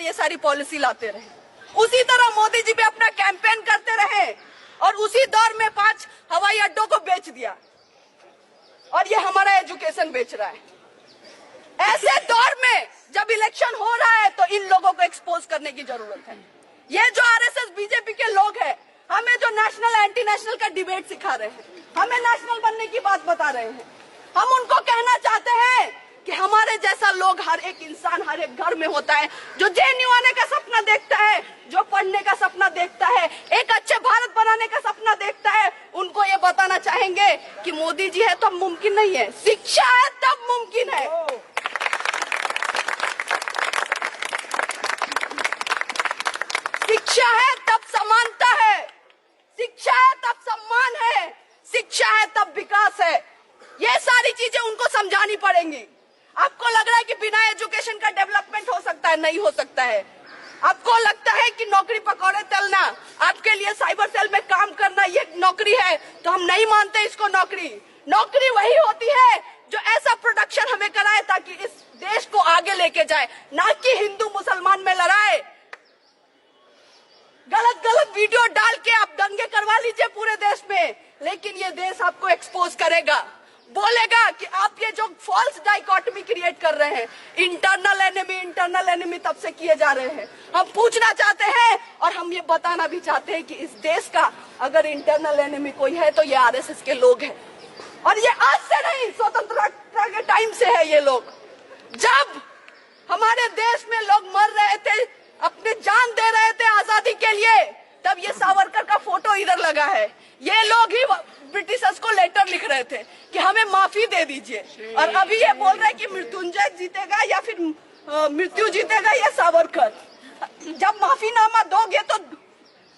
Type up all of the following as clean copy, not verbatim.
बार ये सारी पॉलिसी लाते रहे। उसी तरह मोदी जी भी अपना कैंपेन करते रहे और उसी दौर में 5 हवाई अड्डों को बेच दिया और ये हमारा एजुकेशन बेच रहा है। ऐसे दौर में जब इलेक्शन हो रहा है तो इन लोगों को एक्सपोज करने की जरूरत है। ये जो आरएसएस बीजेपी के लोग हैं, हमें जो नेशनल एंटी नेशनल का डिबेट सिखा रहे हैं, हमें नेशनल बनने की बात बता रहे हैं, हम उनको कहना चाहते हैं कि हमारे जैसा लोग हर एक इंसान हर एक घर में होता है, जो जेएनयू आने का सपना देखता है, जो पढ़ने का सपना देखता है, एक अच्छे भारत बनाने का सपना देखता है। उनको ये बताना चाहेंगे कि मोदी जी है तो मुमकिन नहीं है, शिक्षा है तब मुमकिन है। शिक्षा है तब समानता है, शिक्षा है तब सम्मान है, शिक्षा है तब विकास है। ये सारी चीजें उनको समझानी पड़ेंगी। आपको लग रहा है कि बिना एजुकेशन का डेवलपमेंट हो सकता है? नहीं हो सकता है। आपको लगता है कि नौकरी पकौड़े तलना, आपके लिए साइबर सेल में काम करना ये नौकरी है, तो हम नहीं मानते इसको नौकरी। नौकरी वही होती है जो ऐसा प्रोडक्शन हमें कराए ताकि इस देश को आगे लेके जाए, ना कि हिंदू मुसलमान में लड़ाए। गलत गलत वीडियो डाल के आप दंगे करवा लीजिए पूरे देश में, लेकिन ये देश आपको एक्सपोज करेगा, बोलेगा कि आप ये जो फॉल्स डाइकोटमी क्रिएट कर रहे हैं, इंटरनल एनिमी तब से किए जा रहे हैं। हम पूछना चाहते हैं और हम ये बताना भी चाहते हैं कि इस देश का अगर इंटरनल एनिमी कोई है तो ये आरएसएस के लोग हैं। और ये आज से नहीं, स्वतंत्रता के टाइम से है। ये लोग, जब हमारे देश में लोग मर रहे थे, अपने जान दे रहे थे आजादी के लिए, तब ये सावरकर का फोटो इधर लगा है। ये लोग ही ब्रिटिशर्स को लेटर लिख रहे थे कि हमें माफी दे दीजिए, और अभी ये बोल रहे हैं कि मृत्युंजय जीतेगा या फिर मृत्यु जीतेगा या सावरकर। जब माफीनामा दोगे तो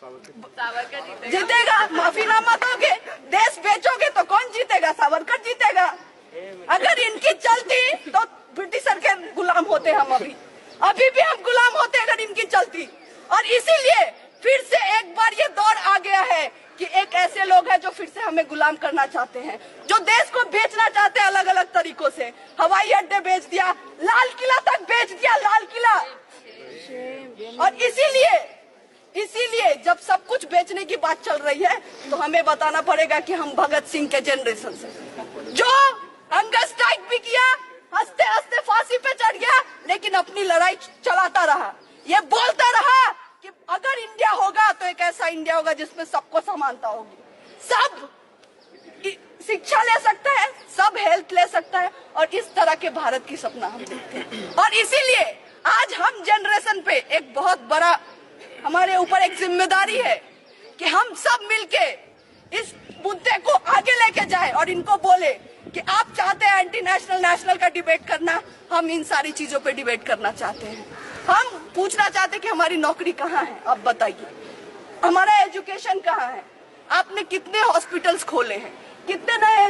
सावरकर जीतेगा, माफीनामा दोगे, देश बेचोगे तो कौन जीतेगा? सावरकर जीतेगा। अगर इनकी चलती तो ब्रिटिशर के गुलाम होते हम, अभी भी हम गुलाम होते अगर इनकी चलती। और इसीलिए फिर से एक बार ये दौर आ गया है कि एक ऐसे लोग हैं जो फिर से हमें गुलाम करना चाहते हैं, जो देश को बेचना चाहते हैं अलग अलग तरीकों से। हवाई अड्डे बेच दिया, लाल किला तक बेच दिया, लाल किला। और इसीलिए जब सब कुछ बेचने की बात चल रही है तो हमें बताना पड़ेगा कि हम भगत सिंह के जनरेशन से, जो हंगर स्ट्राइक भी किया, हंसते हंसते फांसी पे चढ़ गया, लेकिन अपनी लड़ाई चलाता रहा। ये बोलता रहा कि अगर इंडिया होगा तो एक ऐसा इंडिया होगा जिसमें सबको समानता होगी, सब शिक्षा ले सकता है, सब हेल्थ ले सकता है, और इस तरह के भारत की सपना हम देखते हैं। और इसीलिए आज हम जनरेशन पे एक बहुत बड़ा हमारे ऊपर एक जिम्मेदारी है कि हम सब मिलके इस मुद्दे को आगे लेके जाए और इनको बोले कि आप चाहते हैं एंटी नेशनल नेशनल का डिबेट करना, हम इन सारी चीजों पे डिबेट करना चाहते हैं। हम पूछना चाहते हैं कि हमारी नौकरी कहाँ है, आप बताइए, हमारा एजुकेशन कहाँ है, आपने कितने हॉस्पिटल्स खोले हैं, कितने नए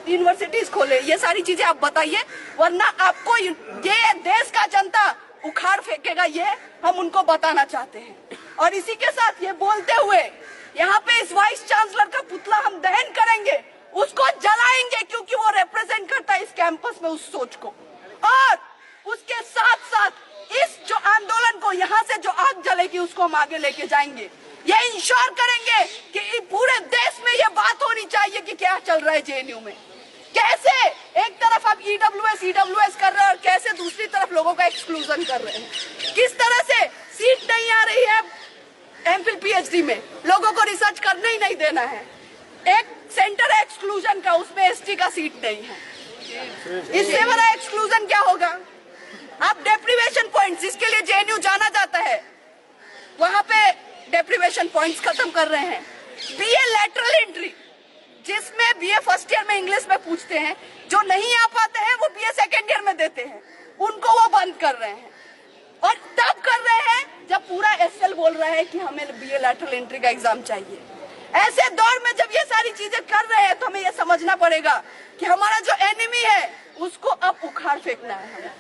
यूनिवर्सिटीज खोले, ये सारी चीजें आप बताइए, वरना आपको ये देश का जनता उखाड़ फेंकेगा। ये हम उनको बताना चाहते हैं। और इसी के साथ ये बोलते हुए यहाँ पे इस वाइस चांसलर का पुतला हम दहन करेंगे, उसको जलाएंगे, क्योंकि वो रिप्रेजेंट करता है इस कैंपस में उस सोच को। और उसके साथ साथ इस जो आंदोलन को, यहाँ से जो आग जलेगी, उसको हम आगे लेके जाएंगे। ये इंश्योर करेंगे कि पूरे देश में ये बात होनी चाहिए कि क्या चल रहा है जेएनयू में, कैसे एक तरफ आप ईडब्ल्यूएस कर रहे हैं और कैसे दूसरी तरफ लोगों का एक्सक्लूजन कर रहे हैं, किस तरह से सीट नहीं आ रही है एमफिल पीएचडी में, लोगों को रिसर्च करने ही नहीं देना है। एक सेंटर है एक्सक्लूजन का, उसमें एसटी का सीट नहीं है। इससे बड़ा एक्सक्लूजन क्या होगा? आप डेप्रीवेशन पॉइंट्स, जिसके लिए जेएनयू जाना जाता है, वहां पे डेप्रीवेशन पॉइंट्स खत्म कर रहे हैं। बीए लेटरल एंट्री, जिसमें बीए फर्स्ट ईयर में इंग्लिश में पूछते हैं, जो नहीं आ पाते हैं वो बीए सेकेंड ईयर में देते हैं, उनको वो बंद कर रहे हैं। और तब कर रहे हैं जब पूरा एसएल बोल रहा है कि हमें बीए लेटरल एंट्री का एग्जाम चाहिए। ऐसे दौर में जब ये सारी चीजें कर रहे हैं तो हमें ये समझना पड़ेगा कि हमारा जो एनिमी है उसको अब उखाड़ फेंकना है हमें।